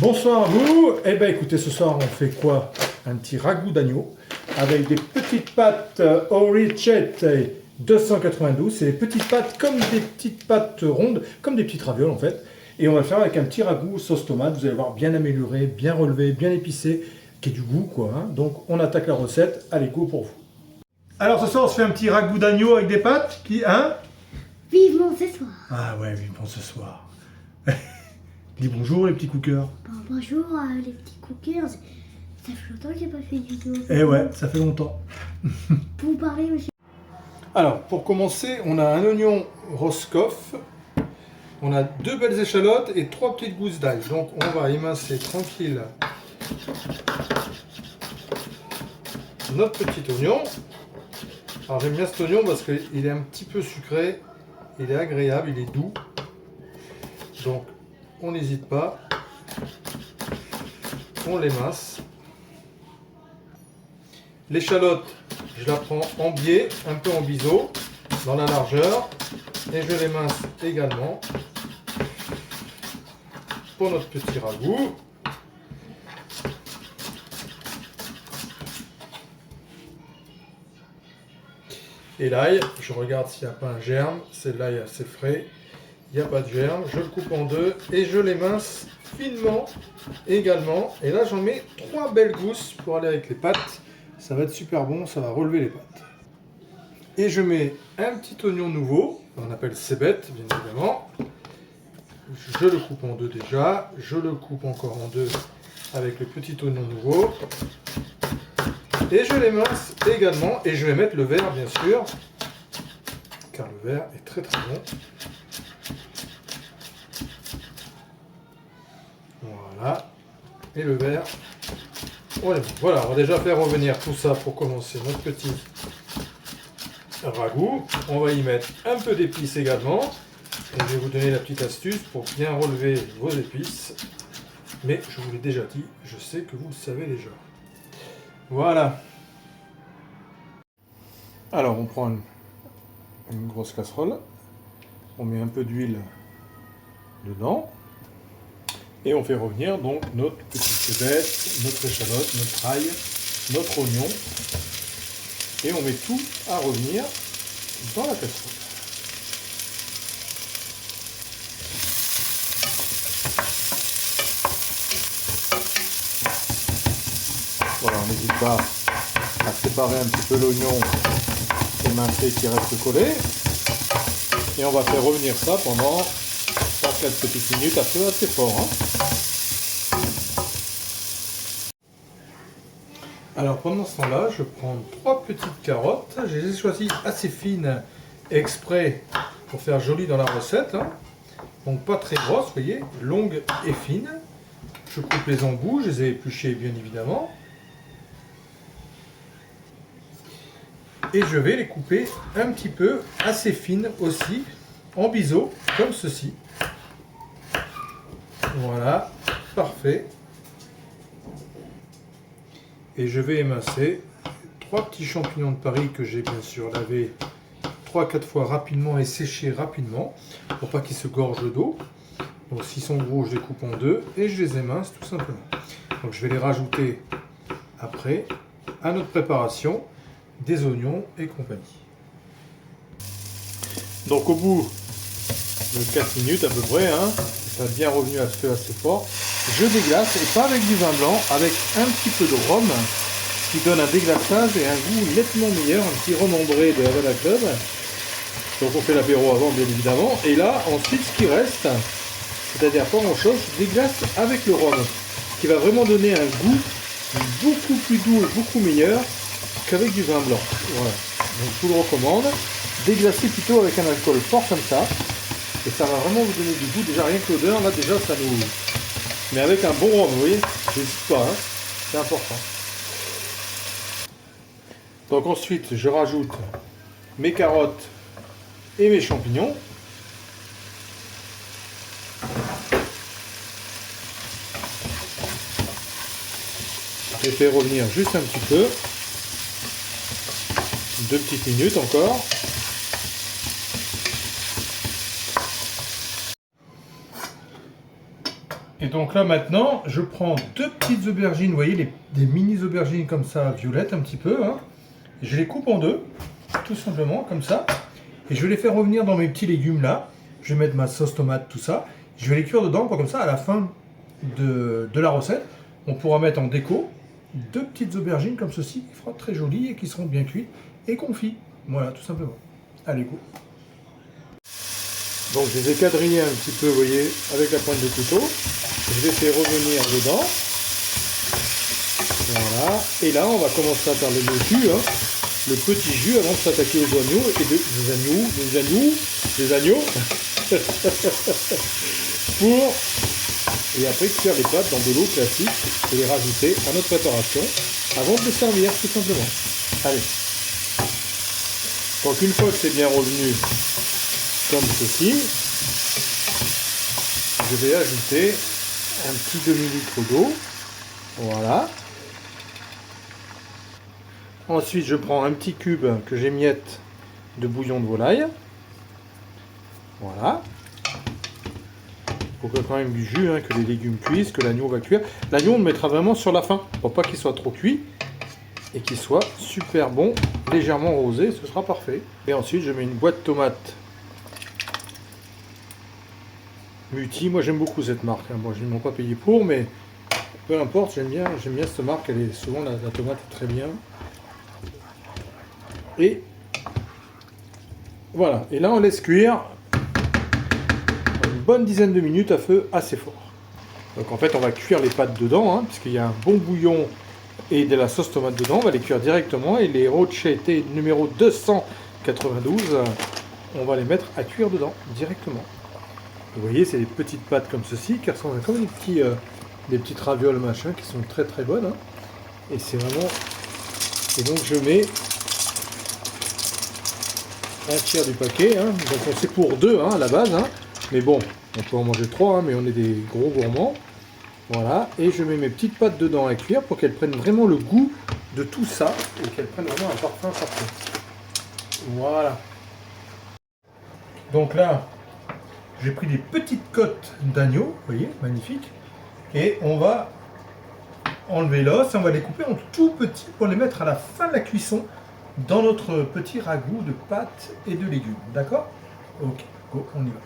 Bonsoir à vous. Eh bien écoutez, ce soir on fait quoi? Un petit ragoût d'agneau avec des petites pâtes Oricette 292. C'est des petites pâtes comme des petites pâtes rondes, comme des petites ravioles en fait. Et on va le faire avec un petit ragoût sauce tomate. Vous allez voir, bien amélioré, bien relevé, bien épicé, qui est du goût quoi. Donc on attaque la recette. Allez, go pour vous. Alors ce soir on se fait un petit ragoût d'agneau avec des pâtes qui, Vivement ce soir. Ah ouais, vivement ce soir. Dis bonjour les petits cookers. Bonjour les petits cookers. Ça fait longtemps que j'ai pas fait de vidéo. Eh ouais, ça fait longtemps. Pour vous parler, monsieur. Alors, pour commencer, on a un oignon Roscoff, on a 2 belles échalotes et 3 petites gousses d'ail. Donc, on va émincer tranquille notre petit oignon. Alors, j'aime bien cet oignon parce qu'il est un petit peu sucré, il est agréable, il est doux. Donc, on n'hésite pas, on l'émince. L'échalote, je la prends en biais, un peu en biseau, dans la largeur, et je l'émince également pour notre petit ragoût. Et l'ail, je regarde s'il n'y a pas un germe, c'est l'ail assez frais, il n'y a pas de germe, je le coupe en deux et je l'émince finement également. Et là j'en mets 3 belles gousses pour aller avec les pâtes. Ça va être super bon, ça va relever les pâtes. Et je mets un petit oignon nouveau, on appelle cébette bien évidemment. Je le coupe en deux déjà, je le coupe encore en deux avec le petit oignon nouveau. Et je l'émince également, et je vais mettre le vert bien sûr, car le vert est très très bon. Voilà, et le vert. Voilà, on va déjà faire revenir tout ça pour commencer notre petit ragoût. On va y mettre un peu d'épices également. Et je vais vous donner la petite astuce pour bien relever vos épices. Mais je vous l'ai déjà dit, je sais que vous le savez déjà. Voilà. Alors on prend une grosse casserole. On met un peu d'huile dedans. Et on fait revenir donc notre petite cébette, notre échalote, notre ail, notre oignon. Et on met tout à revenir dans la casserole. Voilà, on n'hésite pas à séparer un petit peu l'oignon émincé qui reste collé. Et on va faire revenir ça pendant 3-4 petites minutes à feu assez fort. Alors pendant ce temps-là, je prends 3 petites carottes. Je les ai choisies assez fines exprès pour faire joli dans la recette. Donc pas très grosses, vous voyez, longues et fines. Je coupe les embouts, je les ai épluchées bien évidemment. Et je vais les couper un petit peu assez fines aussi, en biseau, comme ceci. Voilà, parfait. Et je vais émincer 3 petits champignons de Paris que j'ai bien sûr lavé 3-4 fois rapidement et séché rapidement pour pas qu'ils se gorgent d'eau. Donc s'ils sont gros, je les coupe en deux et je les émince tout simplement. Donc je vais les rajouter après à notre préparation des oignons et compagnie. Donc au bout de 4 minutes à peu près, ça a bien revenu à ce feu assez fort. Je déglace, et pas avec du vin blanc, avec un petit peu de rhum, qui donne un déglaçage et un goût nettement meilleur, un petit rhum ambré de Havana Club. Donc on fait l'apéro avant bien évidemment, et là ensuite ce qui reste, c'est-à-dire pas grand chose, je déglace avec le rhum, qui va vraiment donner un goût beaucoup plus doux et beaucoup meilleur qu'avec du vin blanc. Voilà, donc je vous le recommande, déglacer plutôt avec un alcool fort comme ça, et ça va vraiment vous donner du goût, déjà rien que l'odeur, là déjà ça nous... Mais avec un bon rhum, vous voyez, n'hésite pas, c'est important. Donc ensuite, je rajoute mes carottes et mes champignons. Je fais revenir juste un petit peu. 2 petites minutes encore. Et donc là maintenant, je prends 2 petites aubergines, vous voyez, des mini aubergines comme ça, violettes un petit peu. Hein. Je les coupe en deux, tout simplement, comme ça. Et je vais les faire revenir dans mes petits légumes là. Je vais mettre ma sauce tomate, tout ça. Je vais les cuire dedans, pour comme ça, à la fin de la recette, on pourra mettre en déco 2 petites aubergines comme ceci, qui seront très jolies et qui seront bien cuites et confites. Voilà, tout simplement. Allez, go. Donc je les ai quadrillés un petit peu, vous voyez, avec la pointe de couteau. Je les fais revenir dedans. Voilà. Et là, on va commencer à faire le jus, hein, le petit jus avant de s'attaquer aux agneaux et des agneaux, pour et après cuire les pâtes dans de l'eau classique et les rajouter à notre préparation avant de les servir, tout simplement. Allez. Donc une fois que c'est bien revenu comme ceci, je vais ajouter un petit demi-litre d'eau. Voilà. Ensuite, je prends un petit cube que j'émiette de bouillon de volaille. Voilà. Il faut quand même du jus, hein, que les légumes cuisent, que l'agneau va cuire. L'agneau, on le mettra vraiment sur la fin, pour pas qu'il soit trop cuit et qu'il soit super bon, légèrement rosé, ce sera parfait. Et ensuite, je mets une boîte de tomates Muti. Moi, j'aime beaucoup cette marque. Hein. Moi, je ne m'en pas payé pour, mais peu importe, j'aime bien cette marque. Elle est souvent la tomate est très bien. Et voilà. Et là, on laisse cuire une bonne dizaine de minutes à feu assez fort. Donc en fait, on va cuire les pâtes dedans, hein, puisqu'il y a un bon bouillon et de la sauce tomate dedans. On va les cuire directement. Et les rochettes numéro 292, on va les mettre à cuire dedans directement. Vous voyez, c'est des petites pâtes comme ceci, qui ressemblent comme des petites ravioles machin, qui sont très très bonnes. Hein. Et c'est vraiment... Et donc je mets un tiers du paquet. Hein. Donc on c'est pour 2 hein, à la base. Hein. Mais bon, on peut en manger 3, hein, mais on est des gros gourmands. Voilà. Et je mets mes petites pâtes dedans à cuire pour qu'elles prennent vraiment le goût de tout ça. Et qu'elles prennent vraiment un parfum parfait. Voilà. Donc là... J'ai pris des petites côtes d'agneau, vous voyez, magnifique. Et on va enlever l'os et on va les couper en tout petits pour les mettre à la fin de la cuisson dans notre petit ragoût de pâtes et de légumes. D'accord? Ok, go, on y va.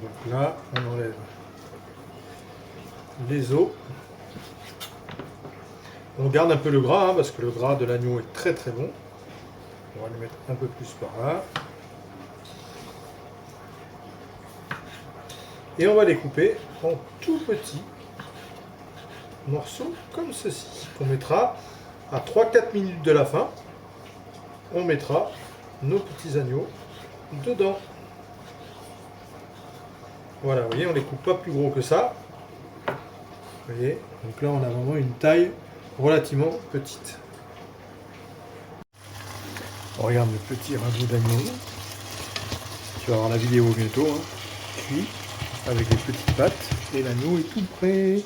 Donc là, on enlève les os. On garde un peu le gras, hein, parce que le gras de l'agneau est très très bon. On va le mettre un peu plus par là. Et on va les couper en tout petits morceaux comme ceci. On mettra à 3-4 minutes de la fin. On mettra nos petits agneaux dedans. Voilà, vous voyez, on les coupe pas plus gros que ça. Vous voyez, donc là on a vraiment une taille relativement petite. On regarde le petit ragoût d'agneau. Tu vas voir la vidéo bientôt. Hein. Cuit avec les petites pâtes. Et l'agneau est tout prêt.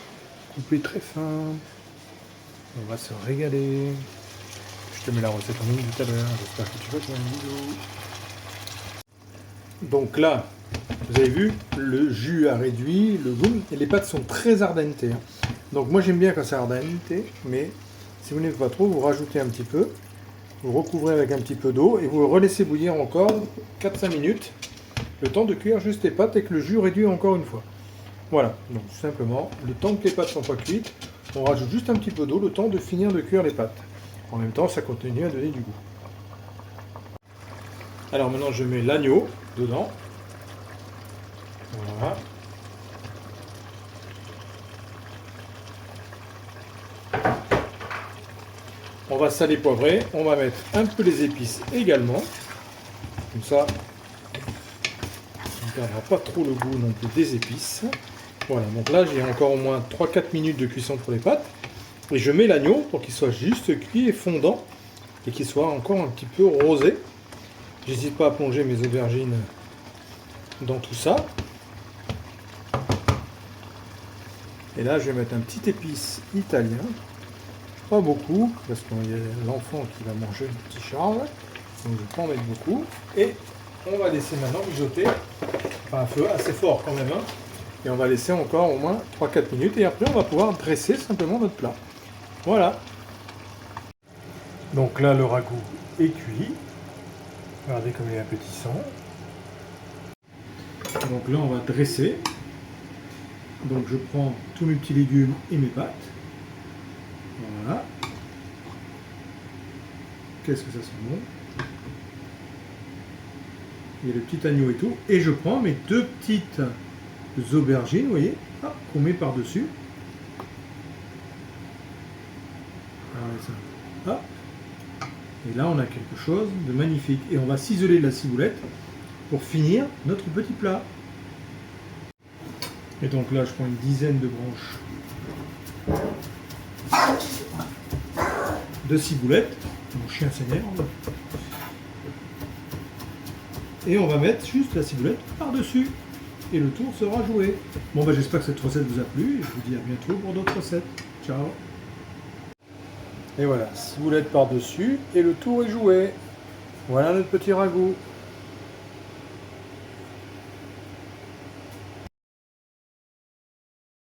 Coupé très fin. On va se régaler. Je te mets la recette en ligne tout à l'heure. J'espère que tu vas faire une vidéo. Donc là, vous avez vu, le jus a réduit, le goût. Et les pâtes sont très ardentes. Hein. Donc moi j'aime bien quand c'est ardente, mais si vous n'aimez pas trop, vous rajoutez un petit peu, vous recouvrez avec un petit peu d'eau et vous relaissez bouillir encore 4-5 minutes, le temps de cuire juste les pâtes et que le jus réduit encore une fois. Voilà, donc tout simplement, le temps que les pâtes ne sont pas cuites, on rajoute juste un petit peu d'eau, le temps de finir de cuire les pâtes. En même temps, ça continue à donner du goût. Alors maintenant je mets l'agneau dedans. Voilà. On va saler, poivrer, on va mettre un peu les épices également. Comme ça, on ne perdra pas trop le goût non plus des épices. Voilà, donc là j'ai encore au moins 3-4 minutes de cuisson pour les pâtes. Et je mets l'agneau pour qu'il soit juste cuit et fondant. Et qu'il soit encore un petit peu rosé. J'hésite pas à plonger mes aubergines dans tout ça. Et là je vais mettre un petit épice italien. Pas beaucoup, parce qu'il y a l'enfant qui va manger le petit Charles. Donc je ne vais pas en mettre beaucoup. Et on va laisser maintenant mijoter, enfin un feu assez fort quand même. Hein. Et on va laisser encore au moins 3-4 minutes. Et après on va pouvoir dresser simplement notre plat. Voilà. Donc là le ragoût est cuit. Regardez comme il est appétissant. Donc là on va dresser. Donc je prends tous mes petits légumes et mes pâtes. Voilà. Qu'est-ce que ça sent bon. Il y a le petit agneau et tout. Et je prends mes 2 petites aubergines, vous voyez, qu'on met par-dessus. Hop. Et là, on a quelque chose de magnifique. Et on va ciseler de la ciboulette pour finir notre petit plat. Et donc là, je prends une dizaine de branches de ciboulette. Mon chien s'énerve. Et on va mettre juste la ciboulette par-dessus. Et le tour sera joué. Bon, bah, j'espère que cette recette vous a plu. Et je vous dis à bientôt pour d'autres recettes. Ciao. Et voilà, ciboulette par-dessus. Et le tour est joué. Voilà notre petit ragoût.